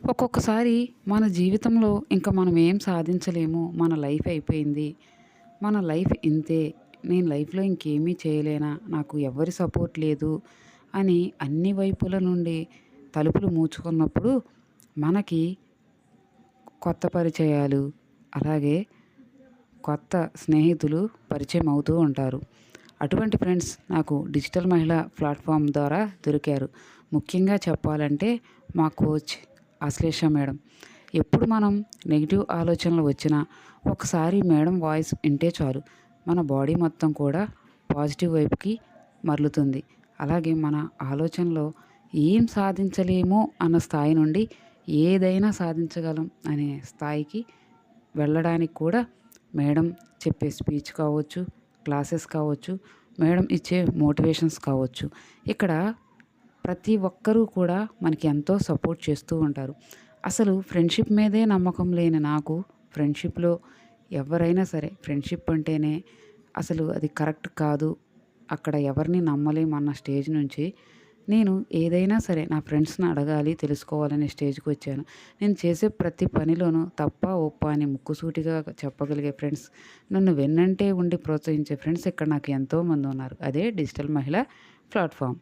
ఒక్కొక్కసారి మన జీవితంలో ఇంక మనం ఏం సాధించలేము. మన లైఫ్ అయిపోయింది. మన లైఫ్ ఇంతే. నేను లైఫ్‌లో ఇంకేమీ చేయలేనా? నాకు ఎవ్వరి సపోర్ట్ లేదు అని అన్ని వైపుల నుండి తలుపులు మూచుకున్నప్పుడు మనకి కొత్త పరిచయాలు, అలాగే కొత్త స్నేహితులు పరిచయం అవుతూ ఉంటారు. అటువంటి ఫ్రెండ్స్ నాకు డిజిటల్ మహిళ ప్లాట్‌ఫార్మ్ ద్వారా దొరికారు. ముఖ్యంగా చెప్పాలంటే మా కోచ్ అశ్లేష మేడం. ఎప్పుడు మనం నెగెటివ్ ఆలోచనలు వచ్చినా ఒకసారి మేడం వాయిస్ వింటే చాలు. మన బాడీ మొత్తం కూడా పాజిటివ్ వైపుకి మరలుతుంది. అలాగే మన ఆలోచనలో ఏం సాధించలేమో అన్న స్థాయి నుండి ఏదైనా సాధించగలం అనే స్థాయికి వెళ్ళడానికి కూడా మేడం చెప్పే స్పీచ్ కావచ్చు, క్లాసెస్ కావచ్చు, మేడం ఇచ్చే మోటివేషన్స్ కావచ్చు. ఇక్కడ ప్రతి ఒక్కరూ కూడా మనకి ఎంతో సపోర్ట్ చేస్తూ ఉంటారు. అసలు ఫ్రెండ్‌షిప్ మీదే నమ్మకం లేని నాకు ఫ్రెండ్‌షిప్‌లో ఎవరైనా సరే ఫ్రెండ్‌షిప్ అంటేనే అసలు అది కరెక్ట్ కాదు. అక్కడ ఎవరిని నమ్మలేమన్న స్టేజ్ నుంచి నేను ఏదైనా సరే నా ఫ్రెండ్స్‌ని అడగాలి, తెలుసుకోవాలనే స్టేజ్‌కొచ్చాను. నేను చేసే ప్రతి పనిలోనూ తప్పా, ఒప్పా అని ముక్కుసూటిగా చెప్పగలిగే ఫ్రెండ్స్, నన్ను వెన్నంటే ఉండి ప్రోత్సహించే ఫ్రెండ్స్ ఇక్కడ నాకు ఎంతోమంది ఉన్నారు. అదే డిజిటల్ మహిళ ప్లాట్‌ఫార్మ్.